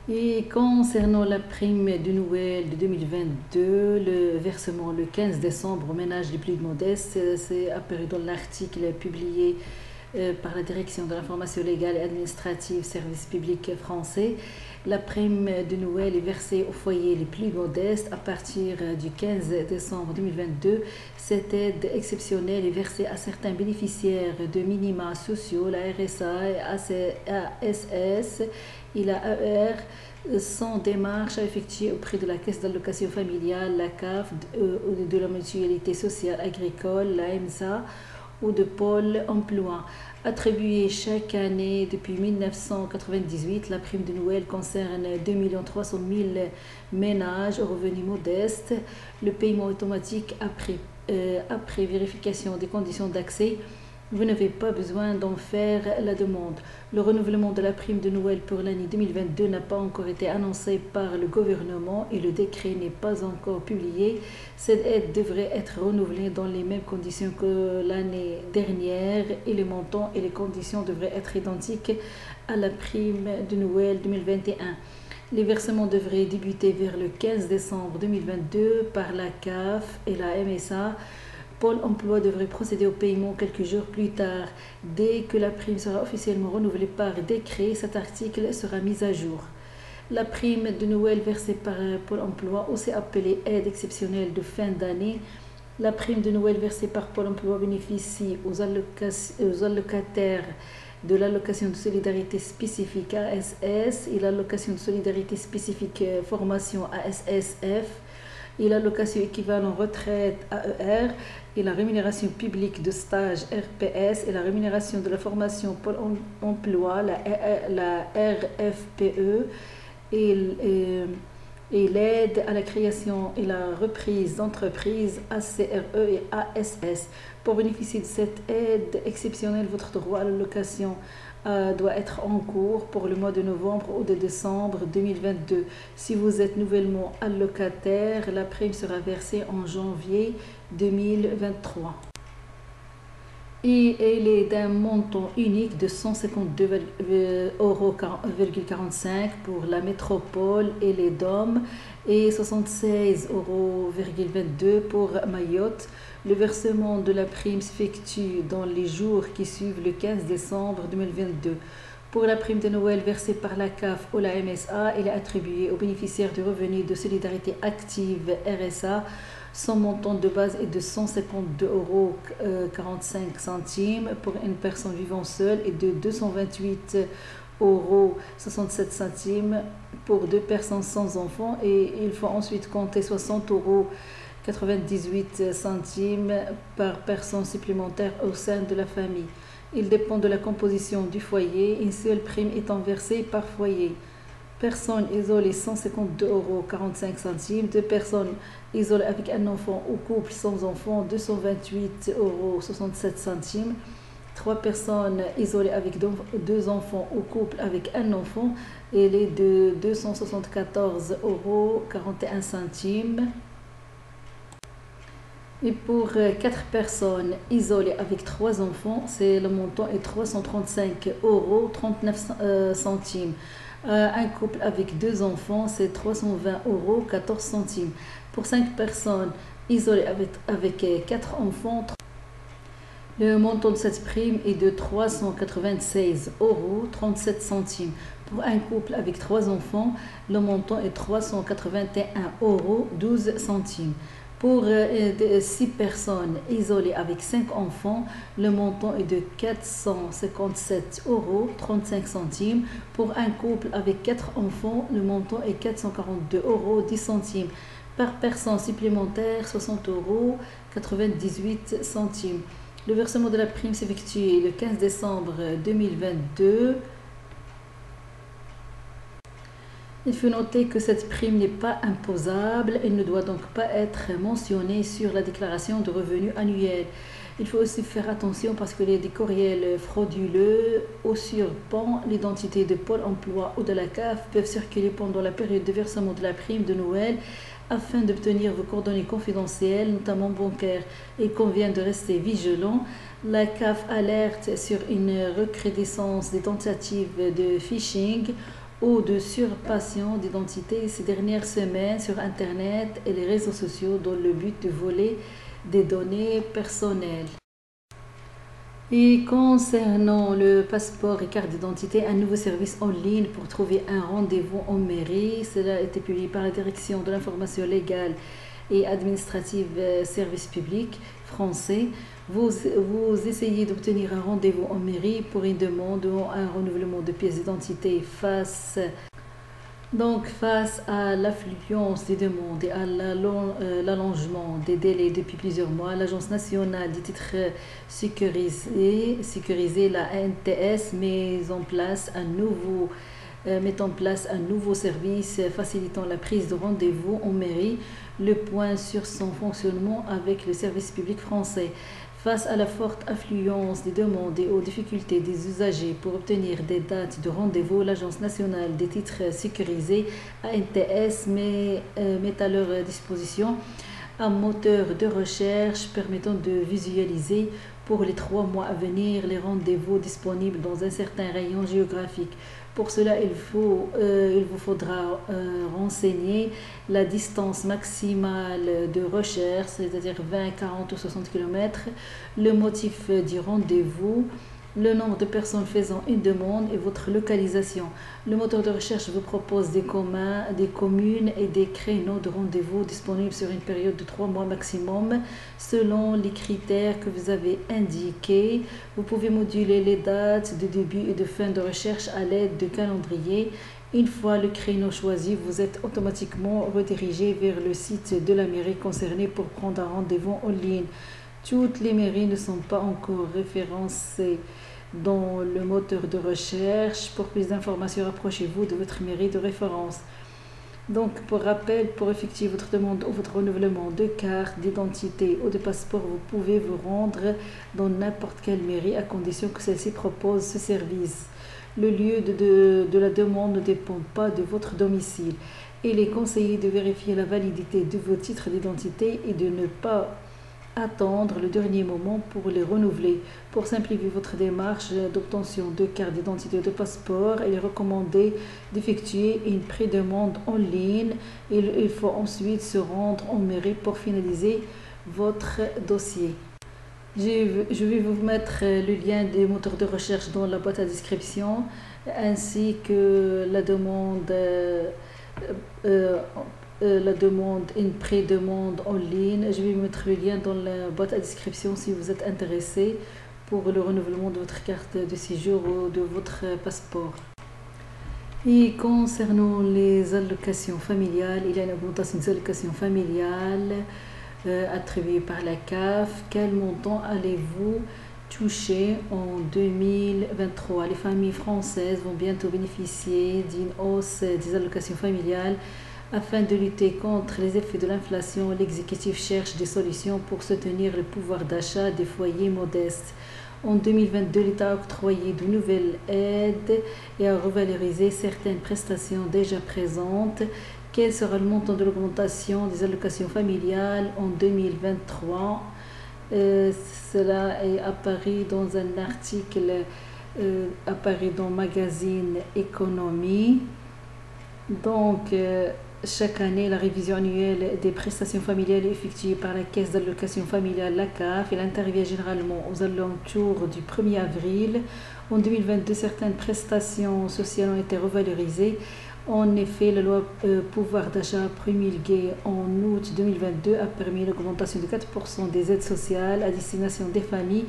Et concernant la prime de Noël de 2022, le versement le 15 décembre aux ménages les plus modestes, c'est apparu dans l'article publié par la Direction de l'information légale et administrative, service public français. La prime de Noël est versée aux foyers les plus modestes à partir du 15 décembre 2022. Cette aide exceptionnelle est versée à certains bénéficiaires de minima sociaux, la RSA, ASS et la AER, sans démarche à effectuer auprès de la Caisse d'allocation familiale, la CAF, de la Mutualité sociale agricole, la MSA, ou de Pôle emploi. Attribuée chaque année depuis 1998, la prime de Noël concerne 2 300 000 ménages aux revenus modestes. Le paiement automatique après vérification des conditions d'accès. Vous n'avez pas besoin d'en faire la demande. Le renouvellement de la prime de Noël pour l'année 2022 n'a pas encore été annoncé par le gouvernement et le décret n'est pas encore publié. Cette aide devrait être renouvelée dans les mêmes conditions que l'année dernière et les montants et les conditions devraient être identiques à la prime de Noël 2021. Les versements devraient débuter vers le 15 décembre 2022 par la CAF et la MSA. Pôle emploi devrait procéder au paiement quelques jours plus tard. Dès que la prime sera officiellement renouvelée par décret, cet article sera mis à jour. La prime de Noël versée par Pôle emploi, aussi appelée aide exceptionnelle de fin d'année. La prime de Noël versée par Pôle emploi bénéficie aux allocataires de l'allocation de solidarité spécifique ASS et l'allocation de solidarité spécifique formation ASSF et l'allocation équivalent retraite AER et la rémunération publique de stage RPS et la rémunération de la formation Pôle emploi, la RFPE et l'aide à la création et la reprise d'entreprises ACRE et ASS. Pour bénéficier de cette aide exceptionnelle, votre droit à l'allocation doit être en cours pour le mois de novembre ou de décembre 2022. Si vous êtes nouvellement allocataire, la prime sera versée en janvier 2023. Et elle est d'un montant unique de 152,45 € pour la métropole et les DOM et 76,22 € pour Mayotte. Le versement de la prime s'effectue dans les jours qui suivent le 15 décembre 2022. Pour la prime de Noël versée par la CAF ou la MSA, elle est attribuée aux bénéficiaires du revenu de solidarité active RSA. Son montant de base est de 152,45 € pour une personne vivant seule et de 228,67 € pour deux personnes sans enfants. Et il faut ensuite compter 60,98 € par personne supplémentaire au sein de la famille. Il dépend de la composition du foyer, une seule prime étant versée par foyer. Personnes isolées 152,45 €, deux personnes isolées avec un enfant ou couple sans enfant 228,67 €, trois personnes isolées avec deux enfants ou couple avec un enfant et les de 274,41 €. Et pour 4 personnes isolées avec 3 enfants, le montant est 335,39 €. Un couple avec 2 enfants, c'est 320,14 €. Pour 5 personnes isolées avec 4 enfants, le montant de cette prime est de 396,37 €. Pour un couple avec 3 enfants, le montant est 381,12 €. Pour 6 personnes isolées avec 5 enfants, le montant est de 457,35 €. Pour un couple avec 4 enfants, le montant est 442,10 € par personne supplémentaire, 60,98 €. Le versement de la prime s'effectue le 15 décembre 2022. Il faut noter que cette prime n'est pas imposable et ne doit donc pas être mentionnée sur la déclaration de revenus annuelle. Il faut aussi faire attention parce que des courriels frauduleux usurpant l'identité de Pôle emploi ou de la CAF peuvent circuler pendant la période de versement de la prime de Noël afin d'obtenir vos coordonnées confidentielles, notamment bancaires. Il convient de rester vigilant. La CAF alerte sur une recrudescence des tentatives de phishing ou de surpassion d'identité ces dernières semaines sur Internet et les réseaux sociaux dans le but de voler des données personnelles. Et concernant le passeport et carte d'identité, un nouveau service en ligne pour trouver un rendez-vous en mairie. Cela a été publié par la Direction de l'information légale et administrative service public français. Vous essayez d'obtenir un rendez-vous en mairie pour une demande ou un renouvellement de pièces d'identité face à l'affluence des demandes et à l'allongement des délais depuis plusieurs mois, l'Agence nationale des titres sécurisés, la ANTS, met en place un nouveau service facilitant la prise de rendez-vous en mairie. Le point sur son fonctionnement avec le service public français. Face à la forte affluence des demandes et aux difficultés des usagers pour obtenir des dates de rendez-vous, l'Agence nationale des titres sécurisés, ANTS, met à leur disposition un moteur de recherche permettant de visualiser pour les 3 mois à venir les rendez-vous disponibles dans un certain rayon géographique. Pour cela, il vous faudra renseigner la distance maximale de recherche, c'est-à-dire 20, 40 ou 60 km, le motif du rendez-vous, le nombre de personnes faisant une demande et votre localisation. Le moteur de recherche vous propose des communes et des créneaux de rendez-vous disponibles sur une période de 3 mois maximum selon les critères que vous avez indiqués. Vous pouvez moduler les dates de début et de fin de recherche à l'aide de calendrier. Une fois le créneau choisi, vous êtes automatiquement redirigé vers le site de la mairie concernée pour prendre un rendez-vous en ligne. Toutes les mairies ne sont pas encore référencées dans le moteur de recherche. Pour plus d'informations, rapprochez-vous de votre mairie de référence. Donc, pour rappel, pour effectuer votre demande ou votre renouvellement de carte d'identité ou de passeport, vous pouvez vous rendre dans n'importe quelle mairie à condition que celle-ci propose ce service. Le lieu de la demande ne dépend pas de votre domicile. Il est conseillé de vérifier la validité de vos titres d'identité et de ne pas attendre le dernier moment pour les renouveler. Pour simplifier votre démarche d'obtention de carte d'identité ou de passeport, il est recommandé d'effectuer une pré-demande en ligne. Il faut ensuite se rendre en mairie pour finaliser votre dossier. Je vais vous mettre le lien des moteurs de recherche dans la boîte à description, ainsi que la demande une pré-demande en ligne. Je vais mettre le lien dans la boîte à description si vous êtes intéressé pour le renouvellement de votre carte de séjour ou de votre passeport. Et concernant les allocations familiales, il y a une augmentation des allocations familiales attribuées par la CAF. Quel montant allez-vous toucher en 2023? Les familles françaises vont bientôt bénéficier d'une hausse des allocations familiales. Afin de lutter contre les effets de l'inflation, l'exécutif cherche des solutions pour soutenir le pouvoir d'achat des foyers modestes. En 2022, l'État a octroyé de nouvelles aides et a revalorisé certaines prestations déjà présentes. Quel sera le montant de l'augmentation des allocations familiales en 2023? Cela est apparu dans un article apparu dans le magazine Économie. Donc, chaque année, la révision annuelle des prestations familiales est effectuée par la Caisse d'allocation familiale, la CAF. Elle intervient généralement aux alentours du 1er avril. En 2022, certaines prestations sociales ont été revalorisées. En effet, la loi pouvoir d'achat promulguée en août 2022 a permis l'augmentation de 4% des aides sociales à destination des familles.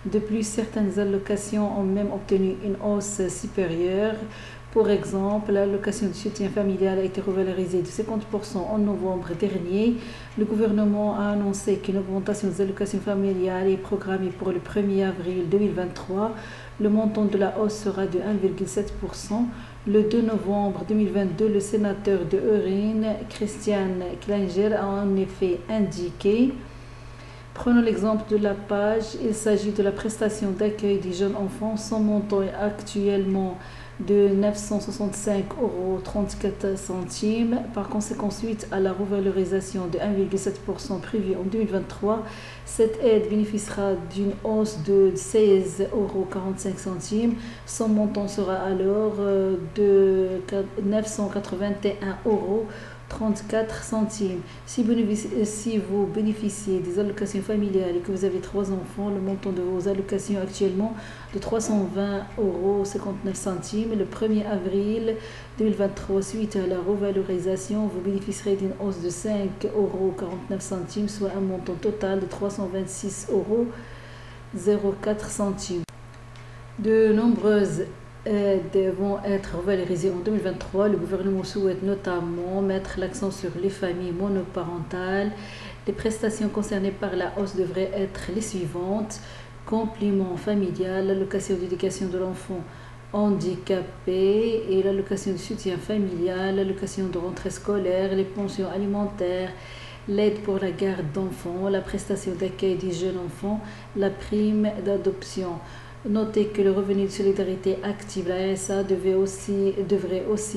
De plus, certaines allocations ont même obtenu une hausse supérieure. Pour exemple, l'allocation de soutien familial a été revalorisée de 50% en novembre dernier. Le gouvernement a annoncé qu'une augmentation des allocations familiales est programmée pour le 1er avril 2023. Le montant de la hausse sera de 1,7%. Le 2 novembre 2022, le sénateur de Urine, Christian Klinger, a en effet indiqué. Prenons l'exemple de la page. Il s'agit de la prestation d'accueil des jeunes enfants. Son montant est actuellement de 965,34 €. Par conséquent, suite à la revalorisation de 1,7% prévue en 2023, cette aide bénéficiera d'une hausse de 16,45 €. Son montant sera alors de 981,34 €. Si vous bénéficiez des allocations familiales et que vous avez 3 enfants, le montant de vos allocations actuellement de 320,59 €. Le 1er avril 2023, suite à la revalorisation, vous bénéficierez d'une hausse de 5,49 €, soit un montant total de 326,04 €. De nombreuses aides vont être revalorisées en 2023. Le gouvernement souhaite notamment mettre l'accent sur les familles monoparentales. Les prestations concernées par la hausse devraient être les suivantes: complément familial, l'allocation d'éducation de l'enfant handicapé et l'allocation de soutien familial, l'allocation de rentrée scolaire, les pensions alimentaires, l'aide pour la garde d'enfants, la prestation d'accueil des jeunes enfants, la prime d'adoption. Notez que le revenu de solidarité active, la RSA, devrait aussi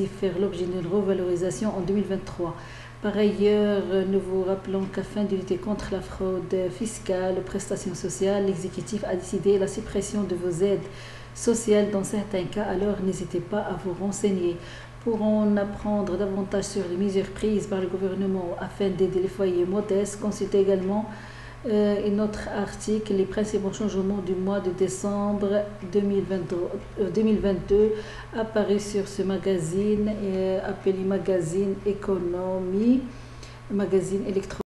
faire l'objet d'une revalorisation en 2023. Par ailleurs, nous vous rappelons qu'afin de lutter contre la fraude fiscale aux prestations sociales, l'exécutif a décidé la suppression de vos aides sociales dans certains cas, alors n'hésitez pas à vous renseigner. Pour en apprendre davantage sur les mesures prises par le gouvernement afin d'aider les foyers modestes, consultez également notre article Les principaux changements du mois de décembre 2022 apparu sur ce magazine appelé Magazine Économie, magazine électronique.